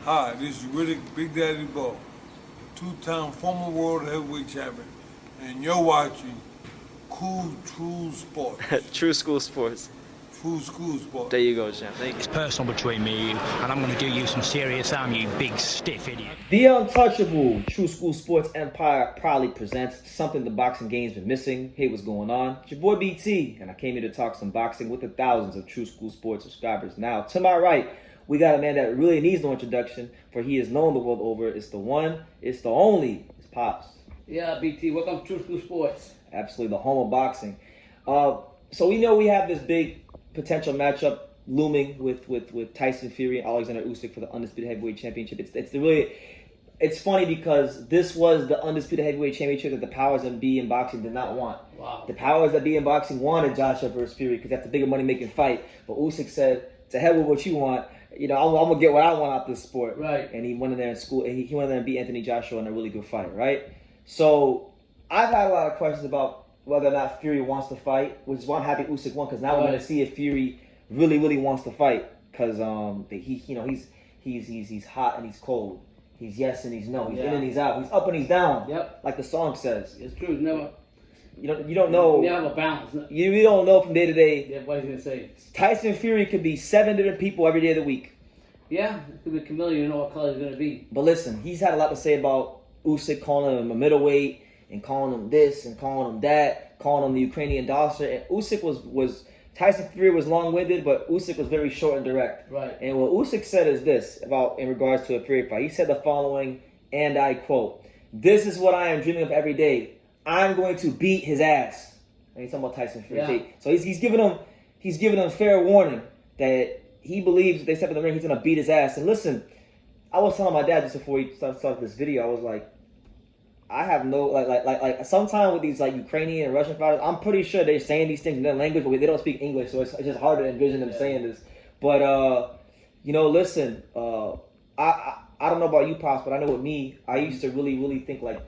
Hi, this is Riddick Big Daddy Bo, two-time former world heavyweight champion, and you're watching Cool True Sports. True School Sports. True School Sports. There you go, champ. Thank you. It's personal between me and you, and I'm going to do you some serious harm, you big stiff idiot. The untouchable True School Sports Empire proudly presents something the boxing game's been missing. Hey, what's going on? It's your boy BT, and I came here to talk some boxing with the thousands of True School Sports subscribers. Now, to my right, we got a man that really needs no introduction, for he is known the world over. It's the one, it's the only, it's Pops. Yeah, BT, welcome to True School Sports. Absolutely, the home of boxing. So we know we have this big potential matchup looming with Tyson Fury and Oleksandr Usyk for the undisputed heavyweight championship. It's funny because this was the undisputed heavyweight championship that the powers that be in boxing did not want. Wow. The powers that be in boxing wanted Joshua versus Fury because that's a bigger money making fight. But Usyk said, "To hell with what you want. You know, I'm gonna get what I want out this sport." Right. And he went in there in school and he went in there and beat Anthony Joshua in a really good fight. Right. So I've had a lot of questions about whether or not Fury wants to fight, which is why I'm happy Usyk won, because now we're going to see if Fury really wants to fight, because he's hot and he's cold, he's yes and he's no, he's in and he's out, he's up and he's down. Yep. Like the song says. It's true. Never. You don't know. You have a balance. You really don't know from day to day. Yeah, what he's gonna say. Tyson Fury could be 7 different people every day of the week. Yeah, it could be a chameleon. You know what color he's gonna be. But listen, he's had a lot to say about Usyk calling him a middleweight and calling him this and calling him that, calling him the Ukrainian doctor. And Usyk was Tyson Fury was long-winded, but Usyk was very short and direct. Right. And what Usyk said is this about in regards to a Fury fight. He said the following, and I quote, "This is what I am dreaming of every day. I'm going to beat his ass." And he's talking about Tyson Fury. Yeah. So he's giving him fair warning that he believes if they step in the ring, he's gonna beat his ass. And listen, I was telling my dad just before he started this video, I was like, I have no like sometimes with these like Ukrainian and Russian fighters, I'm pretty sure they're saying these things in their language, but they don't speak English, so it's just hard to envision them saying this. But listen, I don't know about you, Pops, but I know with me, I used to really think like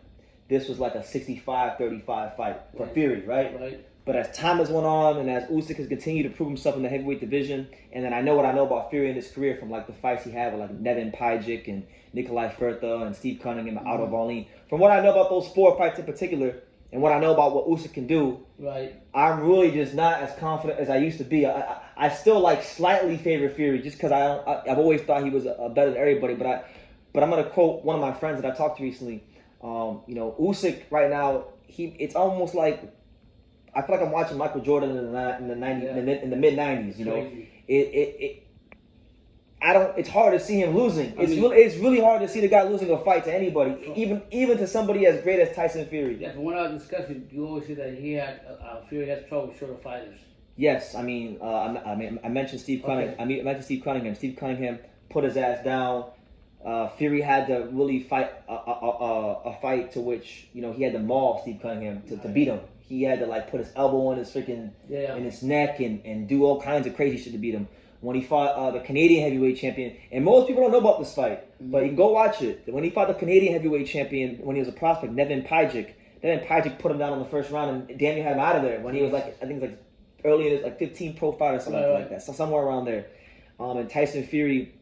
this was like a 65-35 fight for Fury, right? Right. But as time has went on, and as Usyk has continued to prove himself in the heavyweight division, and then I know what I know about Fury in his career from like the fights he had with like Nevin Pajic and Nikolai Fertha and Steve Cunningham and Otto Wallin. From what I know about those 4 fights in particular, and what I know about what Usyk can do, right, I'm really just not as confident as I used to be. I still like slightly favor Fury just because I've always thought he was better than everybody. But I'm gonna quote one of my friends that I talked to recently. Usyk right now, it's almost like I feel like I'm watching Michael Jordan in the mid 90s. You know, it's hard to see him losing. It's really hard to see the guy losing a fight to anybody, even to somebody as great as Tyson Fury. Yeah, from what I was discussing, you always say that Fury has trouble with shorter fighters. Yes, I mentioned Steve Cunningham. I mentioned Steve Cunningham. Steve Cunningham put his ass down. Fury had to really fight a fight to which he had to maul Steve Cunningham to beat him. He had to like put his elbow in his freaking in his neck and do all kinds of crazy shit to beat him. When he fought the Canadian heavyweight champion, and most people don't know about this fight, but you can go watch it. When he fought the Canadian heavyweight champion when he was a prospect, Nevin Pajic put him down in the first round and damn near had him out of there when he was like, I think it was like early in his like 15 pro fight or something like that, so somewhere around there. And Tyson Fury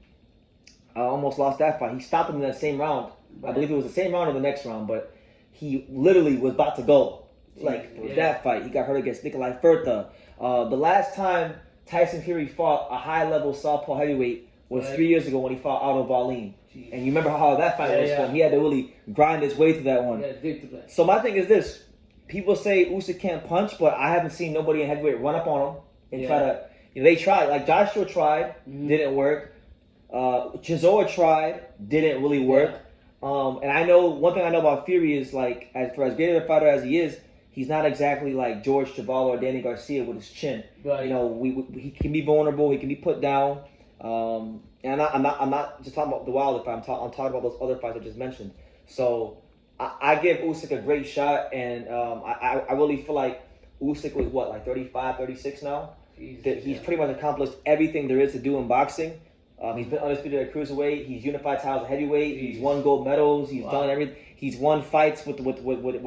almost lost that fight. He stopped him in that same round. I believe it was the same round or the next round, but he literally was about to go. That fight, he got hurt against Nikolai Fertha. The last time Tyson Fury fought a high-level southpaw heavyweight was 3 years ago when he fought Otto Wallin. And you remember how that fight was fun. He had to really grind his way through that one. So my thing is this. People say Usyk can't punch, but I haven't seen nobody in heavyweight run up on him and try to... they tried. Like Joshua tried, didn't work. Chisora tried, didn't really work. And I know, one thing I know about Fury is like, for as great of a fighter as he is, he's not exactly like George Chuvalo or Danny Garcia with his chin. Right. He can be vulnerable. He can be put down. And I'm not just talking about the Wilder fight. I'm talking about those other fights I just mentioned. So I give Usyk a great shot, and I really feel like Usyk was like 35, 36 now. He's pretty much accomplished everything there is to do in boxing. He's been undisputed at cruiserweight. He's unified titles at heavyweight. He's won gold medals. He's done everything. He's won fights with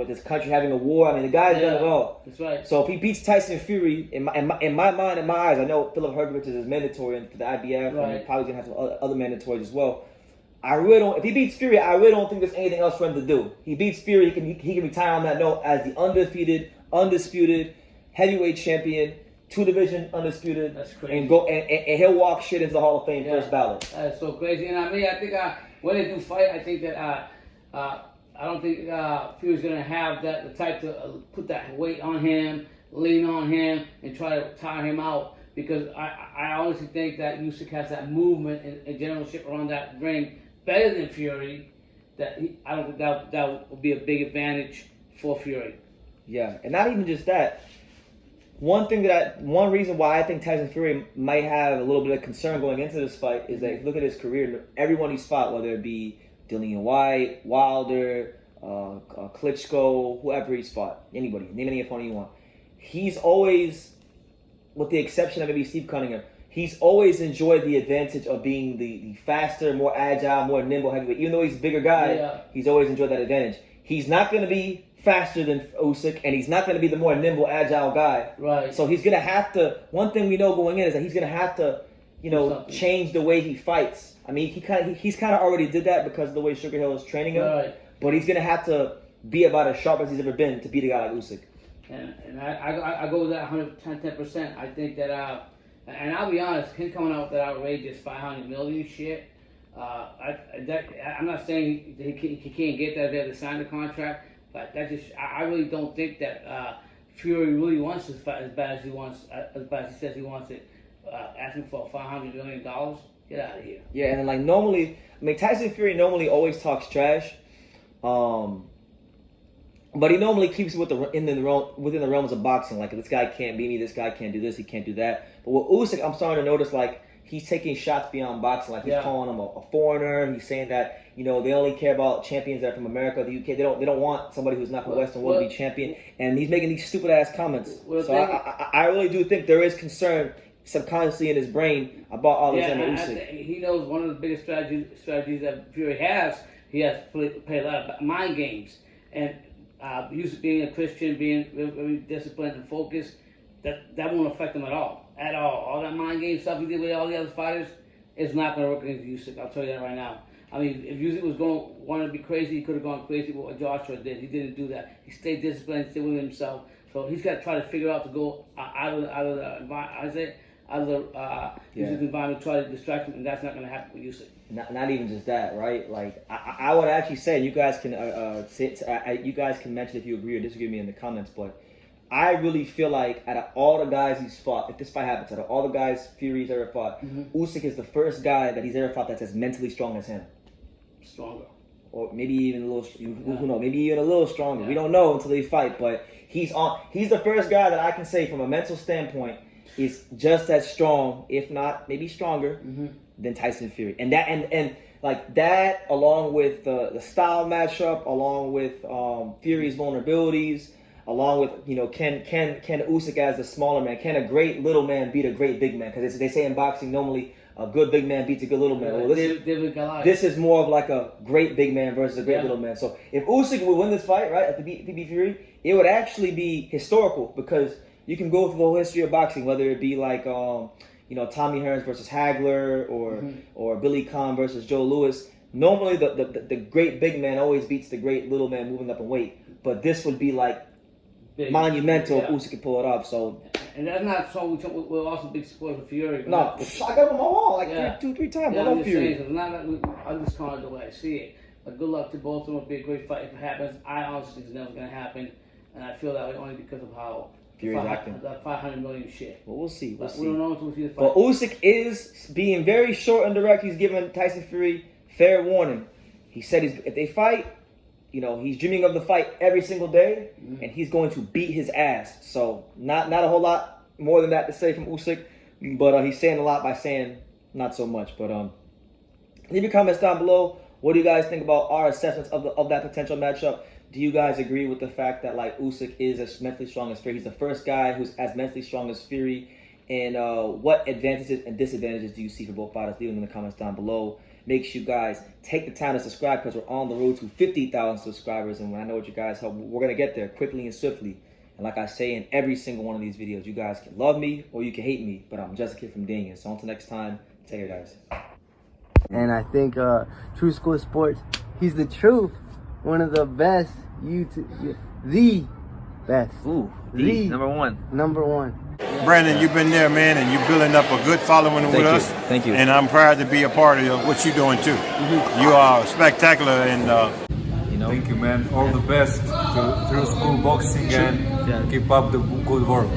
his country having a war. I mean, the guy's done it all. That's right. So if he beats Tyson Fury, in my mind, in my eyes, I know Philip Hergovich is mandatory for the IBF, and he's probably gonna have some other mandatories as well. I really don't. If he beats Fury, I really don't think there's anything else for him to do. He beats Fury, he can retire on that note as the undisputed heavyweight champion, 2-division undisputed. That's crazy. And he'll walk shit into the Hall of Fame first ballot. That's so crazy. And I think when they do fight, I think that I don't think Fury's gonna have the type to put that weight on him, lean on him, and try to tire him out. Because I honestly think that Usyk has that movement and generalship around that ring better than Fury. I don't think that will be a big advantage for Fury. Yeah, and not even just that. One reason why I think Tyson Fury might have a little bit of concern going into this fight is that if you look at his career, everyone he's fought, whether it be Dillian White, Wilder, Klitschko, whoever he's fought, anybody, name any opponent you want, he's always, with the exception of maybe Steve Cunningham, he's always enjoyed the advantage of being the faster, more agile, more nimble heavyweight. Even though he's a bigger guy, he's always enjoyed that advantage. He's not going to be faster than Usyk, and he's not going to be the more nimble, agile guy. Right. So he's going to have to, one thing we know going in is that he's going to have to, change the way he fights. I mean, he's kind of already did that because of the way Sugar Hill is training him. Right. But he's going to have to be about as sharp as he's ever been to beat a guy like Usyk. And I go with that 110%. I think that, and I'll be honest, him coming out with that outrageous $500 million shit, I'm not saying that he can't get that if they have to sign the contract, but I really don't think that Fury really wants this fight as bad as he says he wants it. Asking for $500 million, get out of here. Yeah, and then normally, Tyson Fury normally always talks trash. But he normally keeps it within the realms of boxing. Like, this guy can't beat me, this guy can't do this, he can't do that. But with Usyk, I'm starting to notice, he's taking shots beyond boxing. Like, he's calling him a foreigner. He's saying that, they only care about champions that are from America, the UK. They don't want somebody who's not from the Western world to be champion. And he's making these stupid-ass comments. So I really do think there is concern subconsciously in his brain about Oleksandr Usyk. He knows one of the biggest strategies that Fury has. He has to play a lot of mind games. And Usyk being a Christian, being very disciplined and focused, that won't affect him at all. At all. All that mind game stuff he did with all the other fighters is not going to work against Usyk. I'll tell you that right now. I mean, if Usyk wanted to be crazy, he could have gone crazy with what Joshua did. He didn't do that. He stayed disciplined, stayed with himself. So he's got to try to figure out to go out of the Usyk's environment, try to distract him, and that's not going to happen with Usyk. Not even just that, right? Like, I would actually say, and you guys can you guys can mention if you agree or disagree with me in the comments, but I really feel like out of all the guys he's fought, if this fight happens, out of all the guys Fury's ever fought, Usyk is the first guy that he's ever fought that's as mentally strong as him. Stronger. Or maybe even a little, who knows, maybe even a little stronger. Yeah. We don't know until they fight, but he's the first guy that I can say from a mental standpoint is just as strong, if not maybe stronger, than Tyson Fury. And that along with the style matchup, along with Fury's vulnerabilities, along with, can Usyk as the smaller man, can a great little man beat a great big man? Because they say in boxing normally a good big man beats a good little man. Well, this is more of like a great big man versus a great little man. So if Usyk would win this fight, right, if he beat Fury, it would actually be historical because you can go through the whole history of boxing, whether it be like Tommy Hearns versus Hagler or Billy Conn versus Joe Louis. Normally the great big man always beats the great little man moving up in weight, but this would be like monumental if Usyk could pull it off. So. And that's not so. We're also big supporters of Fury. No, I got him on my wall like 3 times. I love Fury. I'm just calling it the way I see it. But good luck to both of them. It'll be a great fight if it happens. I honestly think it's never going to happen, and I feel that way only because of how Fury's acting. That $500 million shit. Well, we'll see. We don't know until we see the fight. But Usyk is being very short and direct. He's giving Tyson Fury fair warning. He said if they fight, he's dreaming of the fight every single day, and he's going to beat his ass. So not a whole lot more than that to say from Usyk, but he's saying a lot by saying not so much. But leave your comments down below. What do you guys think about our assessments of that potential matchup? Do you guys agree with the fact that Usyk is as mentally strong as Fury? He's the first guy who's as mentally strong as Fury. And what advantages and disadvantages do you see for both fighters? Leave them in the comments down below. Make sure you guys take the time to subscribe because we're on the road to 50,000 subscribers. And I know what you guys help. We're going to get there quickly and swiftly. And like I say in every single one of these videos, you guys can love me or you can hate me. But I'm just a kid from Daniel. So until next time, take care, guys. And I think True School Sports, he's the truth. One of the best YouTube, the best. Ooh, the number one. Number one. Brandon, you've been there, man, and you're building up a good following with us. Thank you. And I'm proud to be a part of what you're doing too. You are spectacular, and Thank you, man. All the best to True School Boxing, and keep up the good work.